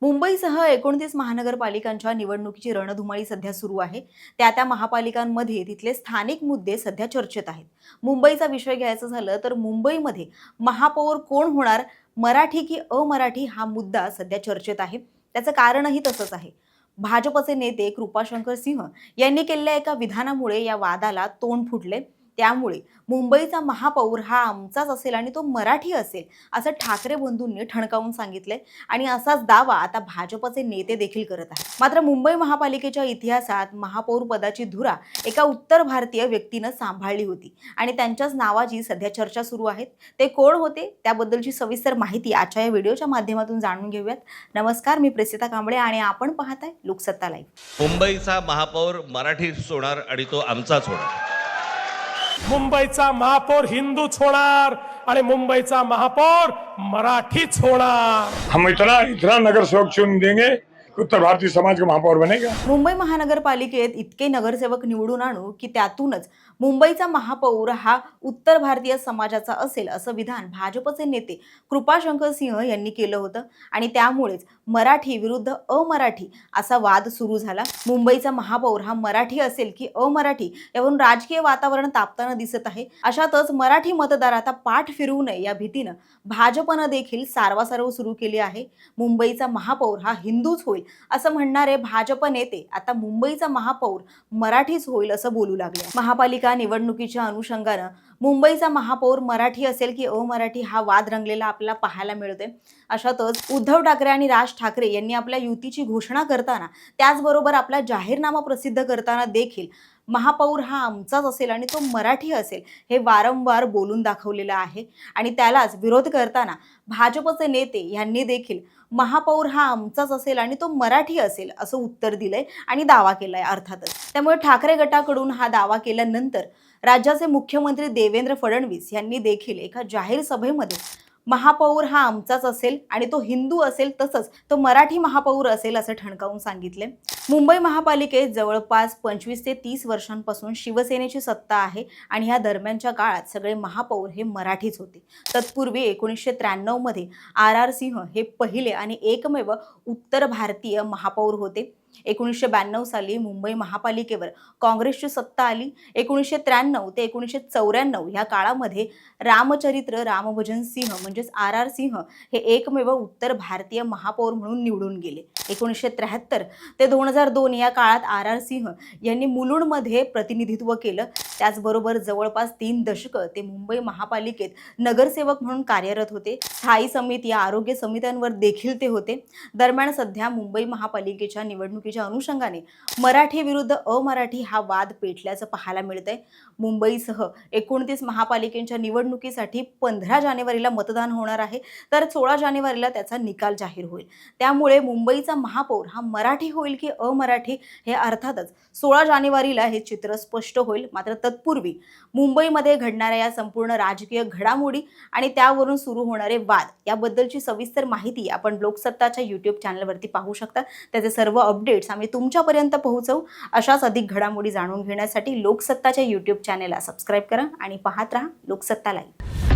मुंबईसह 29 महानगरपालिकांच्या निवडणुकीची रणधुमाळी सध्या सुरू आहे. त्या महापालिकांमध्ये तिथले स्थानिक मुद्दे सध्या चर्चेत आहेत. मुंबईचा विषय घ्यायचा झालं तर मुंबईमध्ये महापौर कोण होणार, मराठी की अमराठी हा मुद्दा सध्या चर्चेत आहे. त्याचं कारणही तसंच आहे. भाजपचे नेते कृपाशंकर सिंह यांनी केलेल्या एका विधानामुळे या वादाला तोंड फुटले. त्यामुळे मुंबईचा महापौर हा आमचाच असेल आणि तो मराठी असेल असं ठाकरे बंधूंनी ठणकावून सांगितलंय आणि असाच दावा आता भाजपचे नेते देखील करत आहेत. मात्र मुंबई महापालिकेच्या इतिहासात महापौर पदाची धुरा एका उत्तर भारतीय व्यक्तीनं सांभाळली होती आणि त्यांच्याच नावाची सध्या चर्चा सुरू आहे. ते कोण होते त्याबद्दलची सविस्तर माहिती आजच्या या व्हिडिओच्या माध्यमातून जाणून घेऊयात. नमस्कार, मी प्रेसिता कांबळे आणि आपण पाहताय लोकसत्ता लाईव्ह. मुंबईचा महापौर मराठीच होणार आणि तो आमचाच होणार. मुंबईचा महापौर हिंदूच होणार आणि मुंबईचा महापौर मराठीच होणार. हम इतना नगर सेवक चुन देंगे उत्तर भारतीय समाज का महापौर बनेगा. मुंबई महानगरपालिकेत इतके नगरसेवक निवडून आणू की त्यातूनच मुंबईचा महापौर हा उत्तर भारतीय समाजाचा असेल असं विधान भाजपचे नेते कृपाशंकर सिंह यांनी केलं होतं आणि त्यामुळेच मराठी विरुद्ध अमराठी असा वाद सुरू झाला. मुंबईचा महापौर हा मराठी असेल की अमराठी यावरून राजकीय वातावरण तापताना दिसत आहे. अशातच मराठी मतदार आता पाठ फिरवू नये या भीतीनं भाजपनं देखील सारवासारव सुरू केली आहे. मुंबईचा महापौर हा हिंदूच होईल असं म्हणणारे भाजप नेते आता मुंबईचा महापौर मराठीच होईल असं बोलू लागले. महापालिका निवडणुकीच्या अनुषंगानं मुंबईचा महापौर मराठी असेल की अमराठी हा वाद रंगलेला आपल्याला पाहायला मिळतोय. अशातच उद्धव ठाकरे आणि राज ठाकरे यांनी आपल्या युतीची घोषणा करताना त्याचबरोबर आपला जाहीरनामा प्रसिद्ध करताना देखील महापौर हा आमचाच असेल आणि तो मराठी असेल हे वारंवार बोलून दाखवलेलं आहे आणि त्यालाच विरोध करताना भाजपचे नेते यांनी देखील महापौर हा आमचाच असेल आणि तो मराठी असेल असं उत्तर दिलंय आणि दावा केलाय. अर्थातच त्यामुळे ठाकरे गटाकडून हा दावा केल्यानंतर राज्याचे मुख्यमंत्री देवेंद्र फडणवीस यांनी देखील एका जाहीर सभेमध्ये महापौर हा आमचाच असेल आणि तो हिंदू असेल तसंच तो मराठी महापौर असेल असं ठणकावून सांगितले. मुंबई महापालिकेत जवळपास 25 ते 30 वर्षांपासून शिवसेनेची सत्ता आहे आणि या दरम्यानच्या काळात सगळे महापौर हे मराठीच होते. तत्पूर्वी 1993 मध्ये RR सिंह हे पहिले आणि एकमेव उत्तर भारतीय महापौर होते. 1992 साली मुंबई महापालिकेवर काँग्रेसची सत्ता आली. 1993 ते 1994 या काळामध्ये रामचरित्र रामभजन सिंह म्हणजेच RR सिंह हे एकमेव उत्तर भारतीय महापौर म्हणून निवडून गेले. 1973 ते 2002 या काळात RR सिंह यांनी मुलुंडमध्ये प्रतिनिधित्व केलं. त्याचबरोबर जवळपास 3 दशकं ते मुंबई महापालिकेत नगरसेवक म्हणून कार्यरत होते. स्थायी समिती, आरोग्य समित्यांवर देखील ते होते. दरम्यान सध्या मुंबई महापालिकेच्या निवडणुकीच्या अनुषंगाने मराठी विरुद्ध अमराठी हा वाद पेटल्याचं पाहायला मिळतंय. मुंबईसह 29 महापालिकेच्या निवडणुकीसाठी 15 जानेवारीला मतदान होणार आहे, तर 16 जानेवारीला त्याचा निकाल जाहीर होईल. त्यामुळे मुंबईचा महापौर हा मराठी होईल की अमराठी हे अर्थातच 16 जानेवारीला हे चित्र स्पष्ट होईल. मात्र तत्पूर्वी मुंबईमध्ये घडणाऱ्या या संपूर्ण राजकीय घडामोडी आणि त्यावरून सुरू होणारे वाद याबद्दलची सविस्तर माहिती आपण लोकसत्ताच्या YouTube चॅनलवरती पाहू शकता. त्याचे सर्व अपडेट्स आम्ही तुमच्यापर्यंत पोहोचवू. अशाच अधिक घडामोडी जाणून घेण्यासाठी लोकसत्ताच्या YouTube चॅनलला सबस्क्राईब करा आणि पाहत राहा लोकसत्ता लाईव्ह.